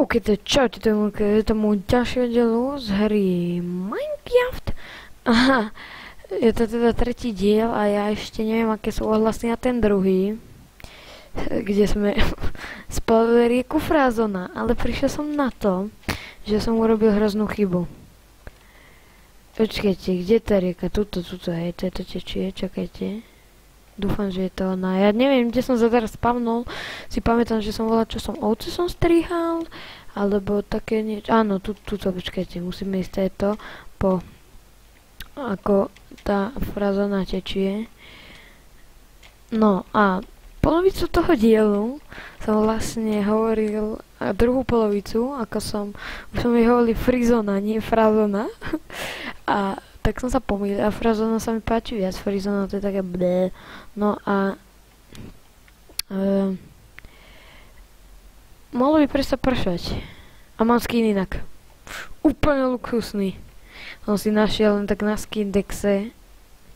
OK, to čaute tomu ďalšieho dielu z hry Minecraft. Aha, je to teda tretí diel a ja ešte neviem, aké sú ohlasy na ten druhý, kde sme splavili rieku Frázona, ale prišiel som na to, že som urobil hroznú chybu. Počkajte, kde tá rieka? Tuto, hej, to tečie, čakajte. Dúfam, že je to ona. Ja neviem, kde som sa teraz spavnul. Si pamätám, že som volal, čo som ovce som strihal, alebo také niečo. Áno, tuto, počkajte, musíme ísť aj to po ako tá Frázona tečie. No a polovicu toho dielu som vlastne hovoril, a druhú polovicu, ako už som jej hovoril Frizona, nie Frázona. A tak som sa pomýlil a Frázona sa mi páči viac, Frizona to je také blé. No a mohlo by prestať pršať. A mám skin inak. Úplne luxusný. Som si našiel len tak na Skindexe.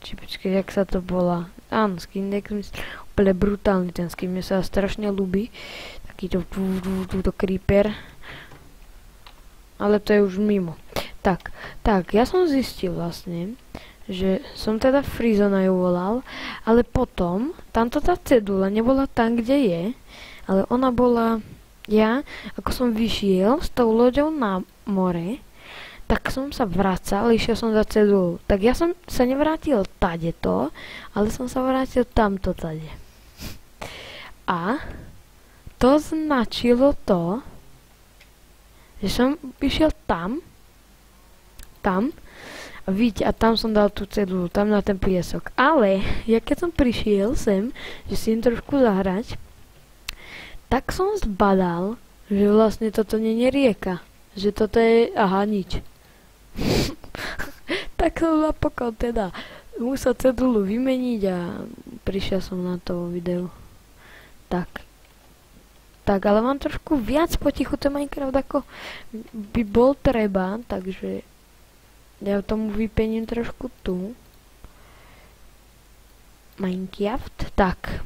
Či počkej, jak sa to volá. Áno, Skindex, úplne brutálny ten skin, mne sa strašne ľúbi. Takýto creeper. Ale to je už mimo. Tak, ja som zistil vlastne, že som teda Frizona ju volal, ale potom, tamto tá cedula nebola tam, kde je, ale ona bola, ako som vyšiel s tou loďou na more, tak som sa vracal, išiel som za cedulu. Tak ja som sa nevrátil tadeto, ale som sa vrátil tamto tade. A to značilo to, že som išiel tam, a vidíte, a tam som dal tú cedulu, tam na ten piesok. Ale, keď som prišiel sem, že si im trošku zahrať, tak som zbadal, že vlastne toto nie je rieka. Že toto je, nič. Tak som napokon teda musel cedulu vymeniť a prišiel som na to videu. Tak, ale mám trošku viac potichu ten Minecraft, ako by bol treba, takže ja tomu vypením trošku tu. Minecraft. Tak.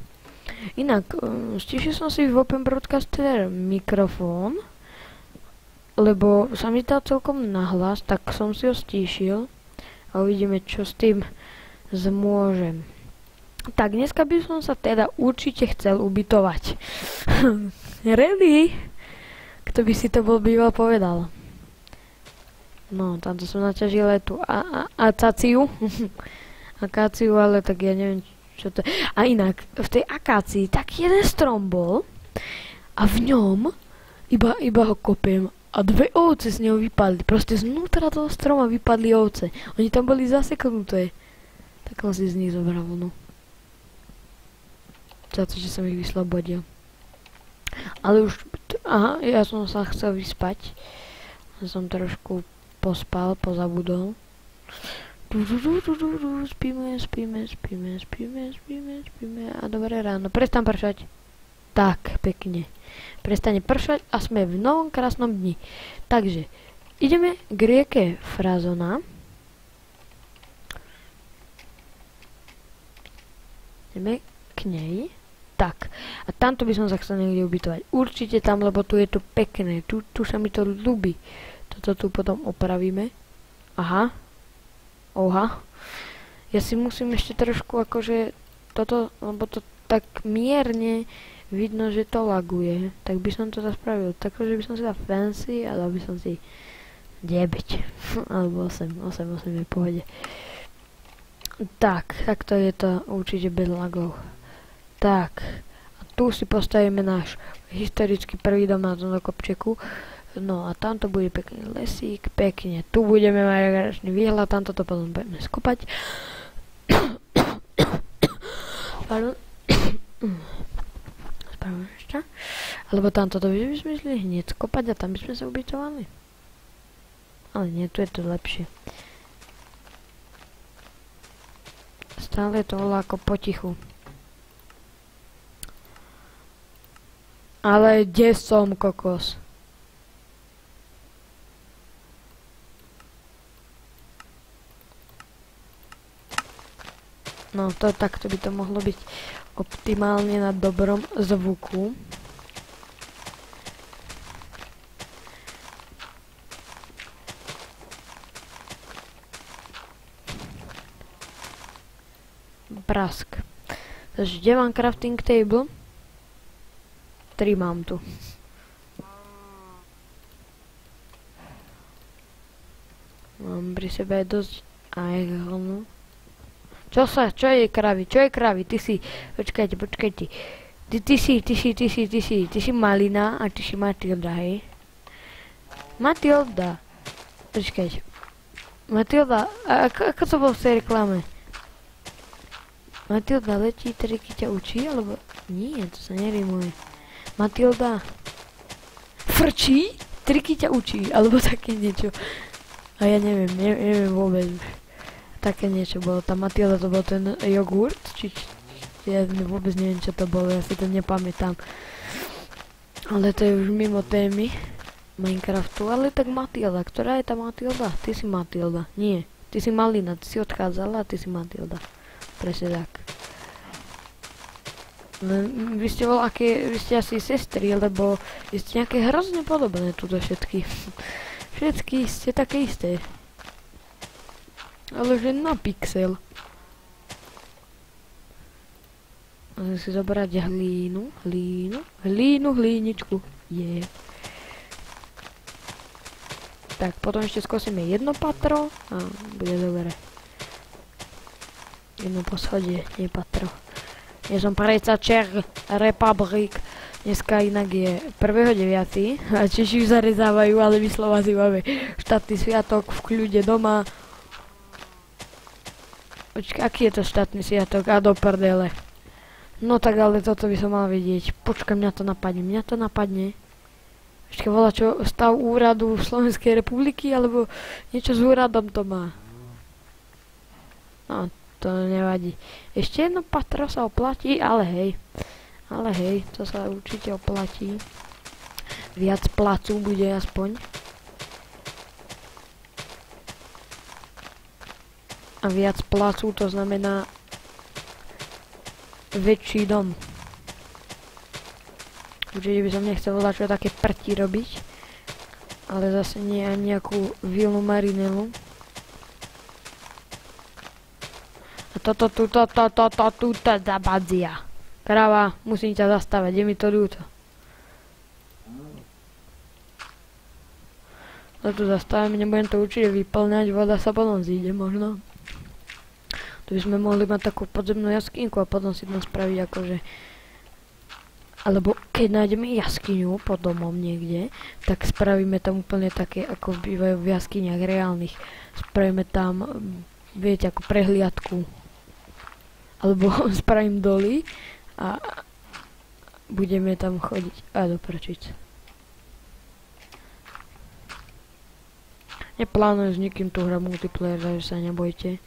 Inak, stíšil som si v Open Broadcaster mikrofón, lebo sa mi dal celkom nahlas, tak som si ho stíšil a uvidíme, čo s tým zmôžem. Tak, dneska by som sa teda určite chcel ubytovať. Really? Kto by si to bol býval povedal? No, tamto som naťažil aj tú akáciu. Akáciu, ale tak ja neviem, čo to je. A inak, v tej akácii tak jeden strom bol a v ňom iba ho kopiem a dve ovce z neho vypadli. Proste znútra toho stroma vypadli ovce. Oni tam boli zaseknuté. Tak som si z nich zobral, no. Za to, že som ich vyslobodil. Ale už, ja som sa chcel vyspať. Som trošku pospal, pozabudol. Spíme a dobré ráno. Prestaň pršať. Tak, pekne. Prestane pršať a sme v novom krásnom dni. Takže, ideme k rieke Frázona. Ideme k nej. Tak, a tamto by som sa chcel niekde ubytovať. Určite tam, lebo tu je to pekné. Tu sa mi to ľúbi. Toto tu potom opravíme. Oha. Ja si musím ešte trošku akože toto, lebo to tak mierne vidno, že to laguje. Tak by som to spravil. Takže by som si dal fancy a dal by som si 9. Alebo 8 je v pohode. Tak to je to určite bez lagov. Tak. A tu si postavíme náš historický prvý dom na tomto kopčeku. No a tamto bude pekný lesík, pekne. Tu budeme mať krásny výhľad, tamto to potom budeme skopať. Pardon. Spravím ešte. Alebo tamto to by sme šli hneď skopať a tam by sme sa ubytovali. Ale nie, tu je to lepšie. Stále je to volá ako potichu. Ale kde som, kokos? No, takto by to mohlo byť optimálne na dobrom zvuku. prask. Takže kde mám crafting table? 3 mám tu. Mám pri sebe dosť ironu. Čo je kravy? Ty si, počkajte. Ty si Malina a ty si Matilda, hej? Matilda. Počkajte. Matilda, ako to bolo v tej reklame? Matilda letí, triky ťa učí, alebo... Nie, to sa nerimuje. Matilda frčí, triky ťa učí, alebo také niečo. A ja neviem vôbec. Také niečo bolo. Tá Matilda, to bol ten jogurt, ja vôbec neviem, čo to bolo, ja si to nepamätám. Ale to je už mimo témy Minecraftu, ale tak Matilda, ktorá je tá Matilda? Ty si Matilda, nie. Ty si Malina, ty si odchádzala a ty si Matilda. Presne tak. Vy ste asi sestry, lebo vy ste nejaké hrozne podobné tuto všetky. Všetky ste také isté. Ale že na pixel. Musím si zobrať hlíničku. Je. Tak, potom ešte skosíme jedno patro a bude dobre. Jedno poschodie, nie patro. Ja som predsa Czech Republic. Dneska inak je 1.9. a Češi už zarezávajú, ale my Slováci máme štátny sviatok v kľude doma. Počkaj, aký je to štátny sviatok? A do prdele. No tak ale toto by som mal vedieť. Počkaj, mňa to napadne. Ešte volá čo, stav úradu Slovenskej republiky, alebo niečo s úradom to má. No, to nevadí. Ešte jedno patro sa oplatí, ale hej, to sa určite oplatí. Viac placu bude aspoň. A viac placu to znamená väčší dom. Určite by som nechcel volať čo také prti robiť. Ale zase nie ani nejakú vilu marinelu. A toto zabadzia. Kráva, musím ťa zastavať, je mi to ľúto. No tu zastavím, nebudem to určite vyplňať, voda sa potom zíde možno. Tu by sme mohli mať takú podzemnú jaskynku a potom si tam spraviť akože... Alebo keď nájdeme jaskyňu pod domom niekde, tak spravíme tam úplne také, ako bývajú v jaskyniach reálnych. Spravíme tam, viete, ako prehliadku. Alebo spravím doly a budeme tam chodiť a doprčiť. Neplánujem s nikým tu hrať multiplayer, takže sa nebojte.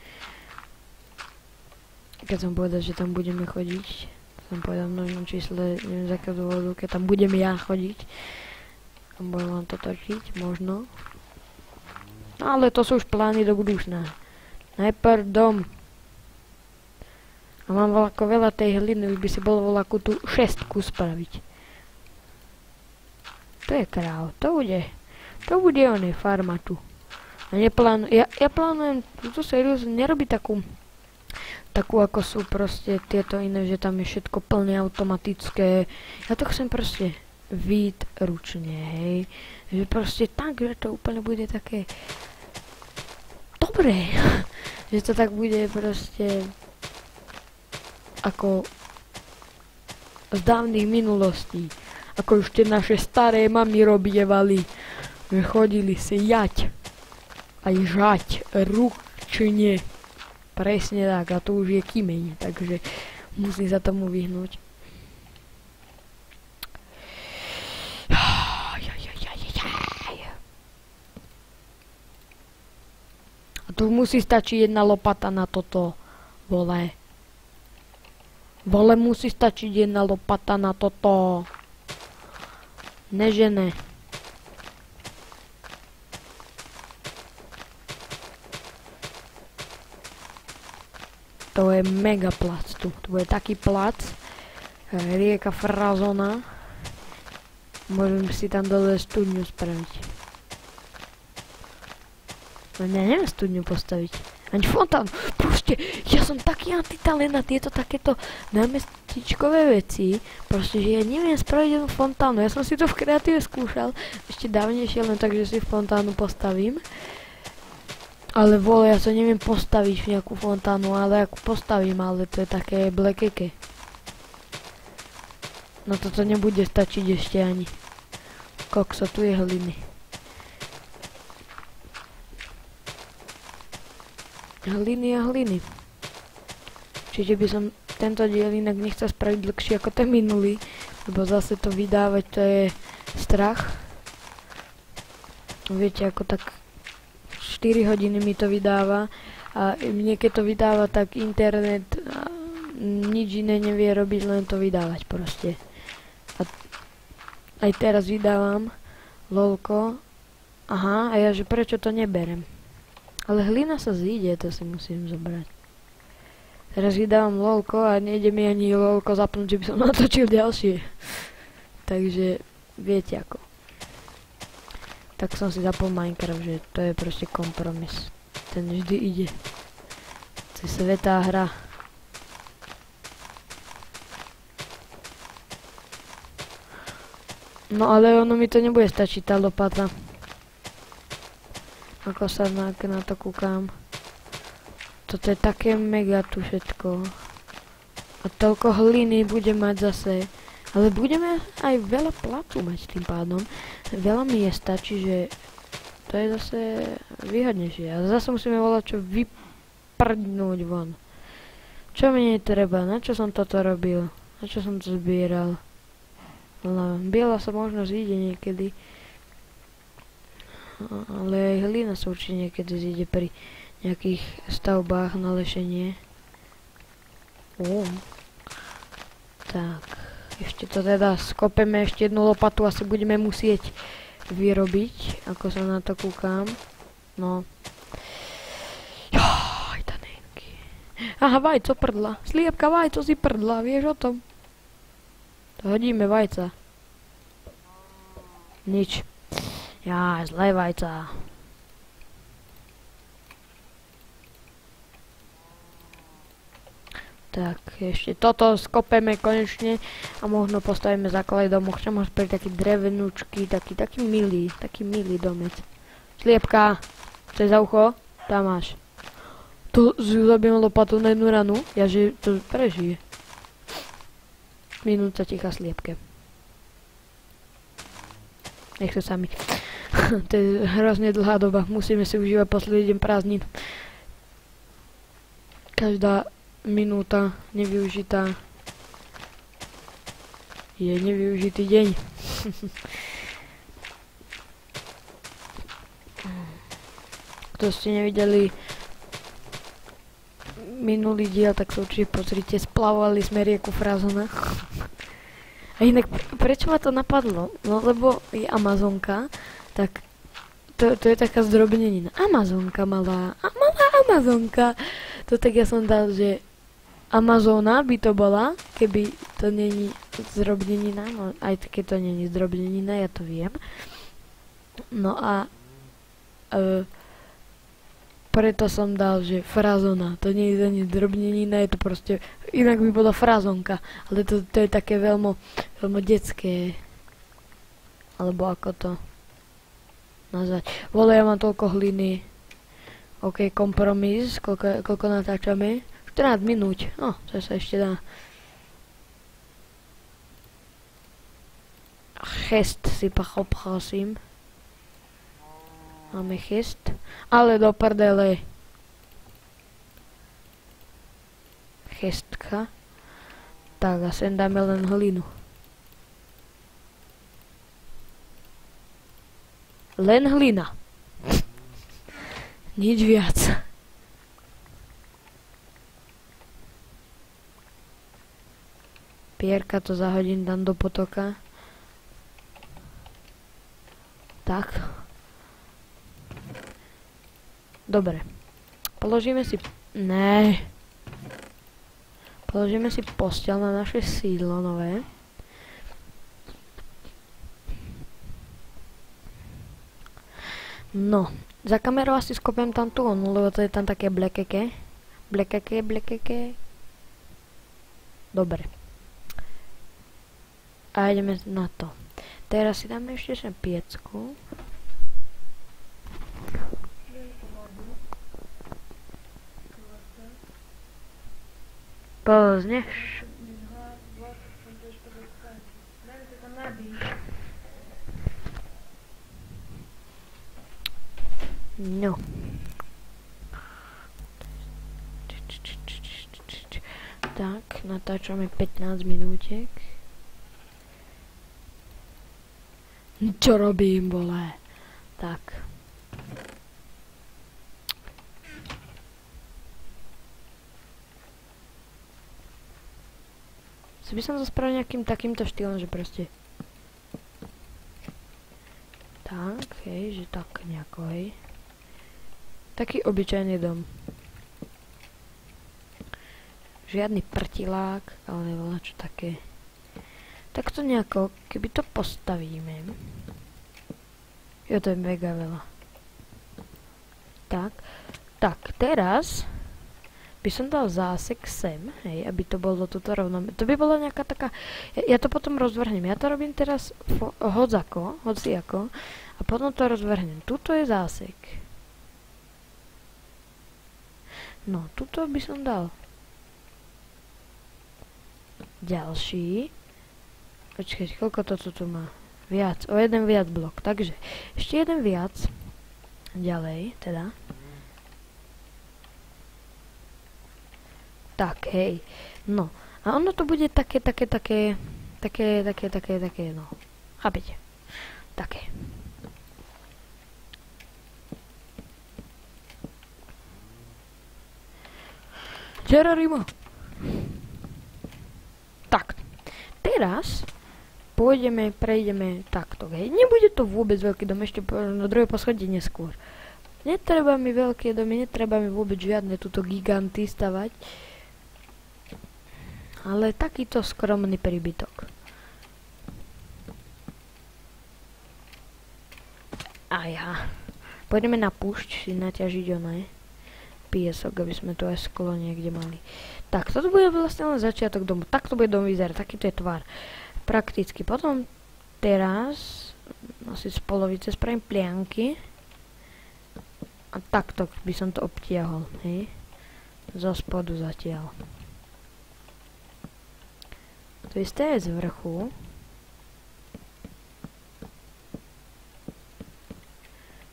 Keď som povedal, že tam budeme chodiť, som povedal v množnom čísle, neviem z akého dôvodu, keď tam budem ja chodiť a budem vám to točiť, možno. Ale to sú už plány do budúcna. Najprv dom. A mám veľa tej hliny, už by si bolo voľakú tú 6 spraviť. To je kráv, to bude oné farma tu. A ja plánujem túto sériu nerobiť takú ako sú proste tieto iné, že tam je všetko plne automatické. Ja to chcem proste víť ručne, hej. Že proste tak, že to úplne bude také dobré. Že to tak bude proste ako z dávnych minulostí. Ako už tie naše staré mami robievali. Že chodili si jať aj žať ručne. Presne tak, a to už je kymeň, takže musím sa tomu vyhnúť. A tu musí stačiť jedna lopata na toto, vole. Vole, musí stačiť jedna lopata na toto. Nežene. To je mega plac tu. To bude taký plac. Rieka Frazona. Môžem si tam dole studňu spraviť. No ja neviem studňu postaviť. Ani fontán. Proste proste, ja som taký antitalent na tieto takéto námestičkové veci, proste, že ja neviem spraviť jednu fontánu, ja som si to v kreatíve skúšal, ešte dávnejšie len tak, že si fontánu postavím. Ale vole, ja sa neviem postaviť nejakú fontánu, ale ako postavím, ale to je také blekeke. No toto nebude stačiť ešte ani. Kokso, tu je hliny. Hliny a hliny. Čiže by som tento diel inak nechcel spraviť dlhšie ako ten minulý, lebo zase to vydávať, to je strach. Viete, ako tak 4 hodiny mi to vydáva a mne keď to vydáva, tak internet nič iné nevie robiť, len to vydávať proste. A aj teraz vydávam lolko. Aha, a ja že prečo to neberem? Ale hlina sa zíde, to si musím zobrať. Teraz vydávam lolko a nejde mi ani lolko zapnúť, že by som natočil ďalšie. Takže viete ako. Tak som si zapol Minecraft, že to je proste kompromis. Ten vždy ide. To je svätá hra. No ale ono mi to nebude stačiť, tá lopata. Ako sa na to kúkam. Toto je také mega tu všetko. A toľko hliny budem mať zase. Ale budeme aj veľa platu mať tým pádom. Veľa miesta, čiže to je zase výhodnejšie. A zase musíme volať čo vyprdnúť von. Čo mi netreba? Na čo som toto robil? Na čo som to zbieral? Biela sa možno zíde niekedy. Ale aj hlina sa určite niekedy zíde pri nejakých stavbách na lešenie. Tak. Ešte to teda skopeme, ešte jednu lopatu asi budeme musieť vyrobiť, ako sa na to kúkam. No. Joj, tanenky. Aha, vajco prdla. Sliepka, vajco si prdla, vieš o tom? Hodíme vajca. Nič. Ja, zlé vajca. Tak, ešte toto skopeme konečne a možno postavíme základ domu. Chcem ho spraviť taký drevenúčky, taký milý domec. Sliepka, chceš za ucho? Tam máš. To zabijeme lopatu na jednu ranu, ja že to prežije. Minúta ticha sliepke. Nechce sami. To je hrozne dlhá doba. Musíme si užívať posledný deň prázdnin. Každá minúta nevyužitá je nevyužitý deň. Kto ste nevideli minulý diel, tak sa určite pozrite. Splavovali sme rieku Frazona. A inak, prečo ma to napadlo? No lebo je Amazonka, tak to je taká zdrobnenina. Amazonka malá Amazonka. To tak ja som dal, že Amazona by to bola, keby to není zdrobnenina, no aj keď to není zdrobnenina, ja to viem. No a preto som dal, že frazona. To nie je ani drobnenina, je to proste, inak by bola frazonka. Ale to je také veľmi detské. Alebo ako to nazvať. Vole, ja mám toľko hliny. OK, kompromis. Koľko natáčame? 14 minút. No, to sa ešte dá. Chest si prosím. Máme chest. Ale do prdele. Chestka. Tak a sem dáme len hlinu. Len hlina. Nič viac. Pierka to zahodím, dám do potoka. Tak. Dobre. Položíme si... Ne. Položíme si posteľ na naše sídlo nové. No. Za kamerou asi skopem tam tú onu, lebo to je tam také blekeke. Blekeke. Dobre. A ideme na to. Teraz si dáme ešte sem piecku. Pozneš? No. Tak, natáčame 15 minútiek. Čo robím, vole? Tak. By som to spravil nejakým takýmto štýlom, že proste tak, hej, že tak nejako, hej. Taký obyčajný dom. Žiadny prtilák, ale nevolá čo také. Tak to nejako, keby to postavíme. Jo, to je mega veľa. Tak, teraz by som dal zásek sem, hej, aby to bolo tuto rovno. To by bola nejaká taká, ja to potom rozvrhnem. Ja to robím teraz hociako, a potom to rozvrhnem. Tuto je zásek. No, tuto by som dal ďalší. Počkaj, koľko to tu má? Viac, o jeden viac blok. Takže, ešte jeden viac. Ďalej, teda. Tak, hej. No. A ono to bude také, no. Chápete? Také. Čerarimo. Tak. Teraz prejdeme takto, hej. Nebude to vôbec veľký dom, ešte na druhé poschodie neskôr. Netreba mi veľké domy, netreba mi vôbec žiadne túto giganty stavať. Ale takýto skromný príbytok. A ja. Pôjdeme na púšť si naťažiť piesok, aby sme tu aj sklo niekde mali. Tak, toto bude vlastne len začiatok domu. Takto bude dom vyzerať, takýto je tvar. Prakticky. Potom teraz asi z polovice spravím plianky. A takto by som to obtiahol, hej. Zo spodu zatiaľ. To isté je z vrchu.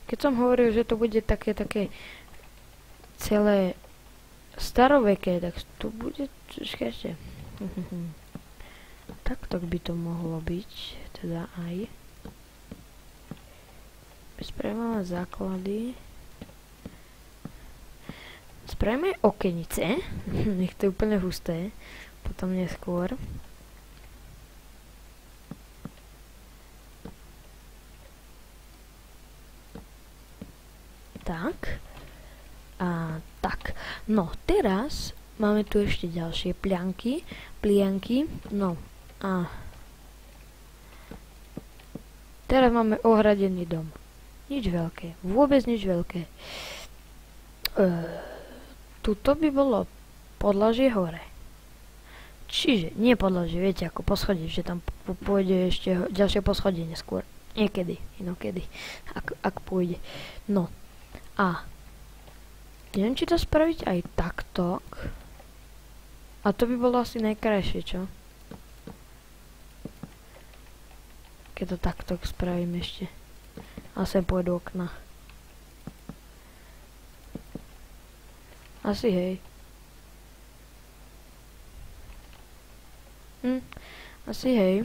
Keď som hovoril, že to bude také celé staroveké, tak to bude, čakajte. Takto by to mohlo byť, teda aj. Spravíme základy. Spravíme okenice, nech to je úplne husté, potom neskôr. Tak. A tak. No, teraz máme tu ešte ďalšie plianky. No, a teraz máme ohradený dom. Nič veľké. Vôbec nič veľké. Tuto by bolo podlažie hore. Čiže, nie podlažie, viete, ako poschodie, že tam pôjde ešte ďalšie poschodie neskôr. Niekedy, inokedy, ak pôjde. No, a neviem, či to spraviť aj takto. A to by bolo asi najkrajšie, čo? Keď to takto spravím ešte. A sem pôjdu okna. Asi hej. Asi hej.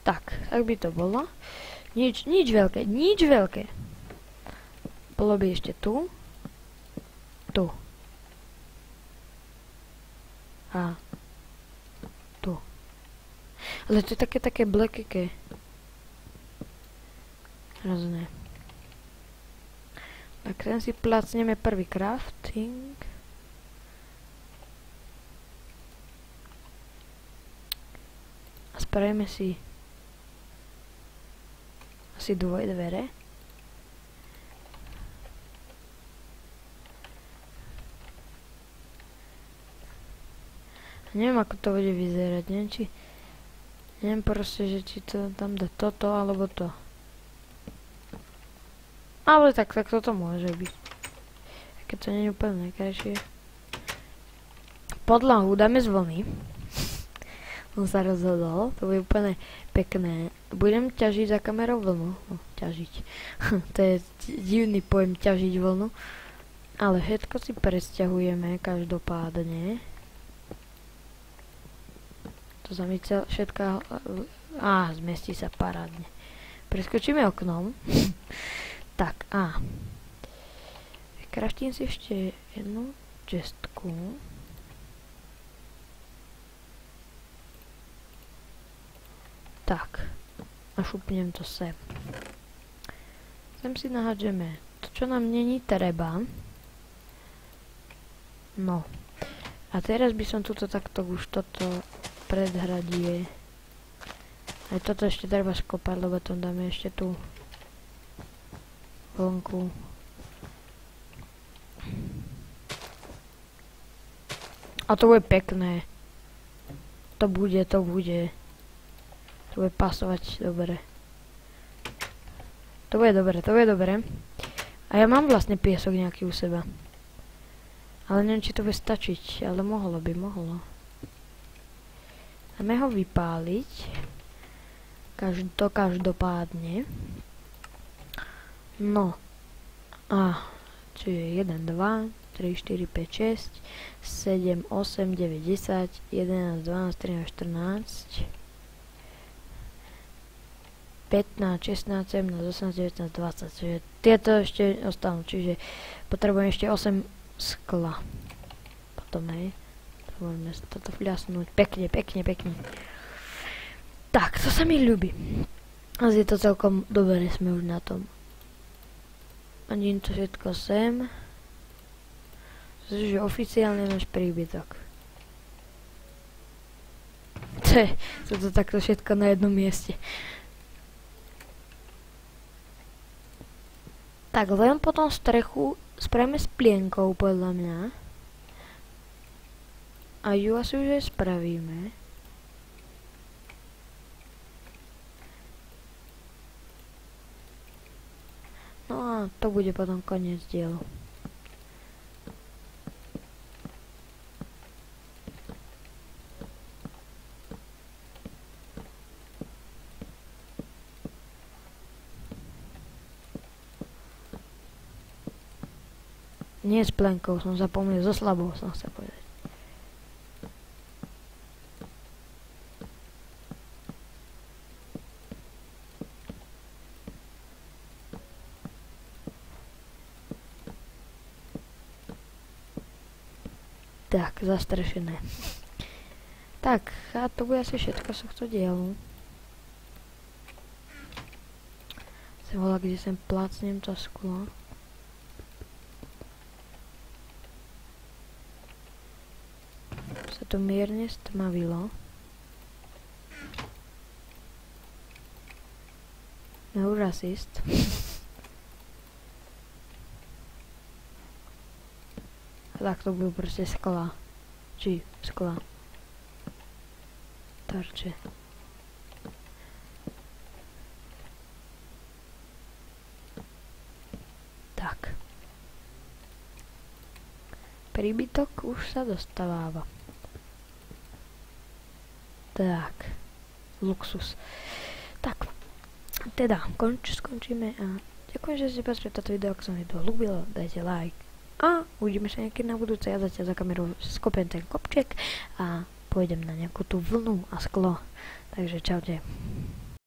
Tak by to bolo. Nič veľké, nič veľké. Bolo by ešte tu. Tu. A tu. Ale to je také blekeké. Hrozné. Tak ten si placneme prvý crafting. A spravíme si asi dve dvere. Neviem, ako to bude vyzerať, neviem proste, že či to tam dá toto, alebo to. Ale tak toto môže byť. Keď to nie je úplne najkrajšie. Podlahu dáme z vlny. Som sa rozhodol, to bude úplne pekné. Budem ťažiť za kamerou vlnu. No, ťažiť. To je divný pojem, ťažiť vlnu. Ale všetko si presťahujeme každopádne. To sa mi všetká... zmestí sa parádne. Preskočíme oknom. Tak, Kraftím si ešte jednu čestku. Tak. A šupnem to sem. Sem si nahádžeme to, čo nám není treba. No. A teraz by som tuto takto už toto predhradie. Aj toto ešte treba skopať, lebo tam dáme ešte tú vonku. A to bude pekné. To bude. To bude pasovať dobre. To bude dobre. A ja mám vlastne piesok nejaký u seba. Ale neviem, či to bude stačiť, ale mohlo. Dáme ho vypáliť. Každopádne. No. Čiže 1, 2, 3, 4, 5, 6, 7, 8, 9, 10, 11, 12, 13, 14, 15, 16, 17, 18, 19, 20. Čiže tieto ešte ostanú. Čiže potrebujem ešte 8 skla. Potom, môžeme toto fľasnúť. Pekne. Tak, to sa mi ľúbi. Asi je to celkom dobre, sme už na tom. Hodím to všetko sem. Že oficiálne náš príbytok. Sú to takto všetko na jednom mieste. Tak, len potom strechu spravíme s plienkou, podľa mňa. A ju asi už aj spravíme. No a to bude potom koniec dielu. Nie s plenkou, som zapomnel, so slabou som chcel povedať. Tak, zastrešené. Tak, a to bude asi všetko z tohto dielu. Sem volá, kde sem plácnem to sklo. Sa to mierne stmavilo. No, rasist. Tak to budú proste skla. Či skla. Tarče. Tak. Príbytok už sa dostáváva. Tak. Luxus. Tak. Teda, skončíme a ďakujem, že ste pozreli toto video, ak sa mi to ľúbilo, dajte like. A uvidíme sa niekedy na budúce. Ja zatiaľ za kamerou skopiem ten kopček a pôjdem na nejakú tú vlnu a sklo. Takže čaute.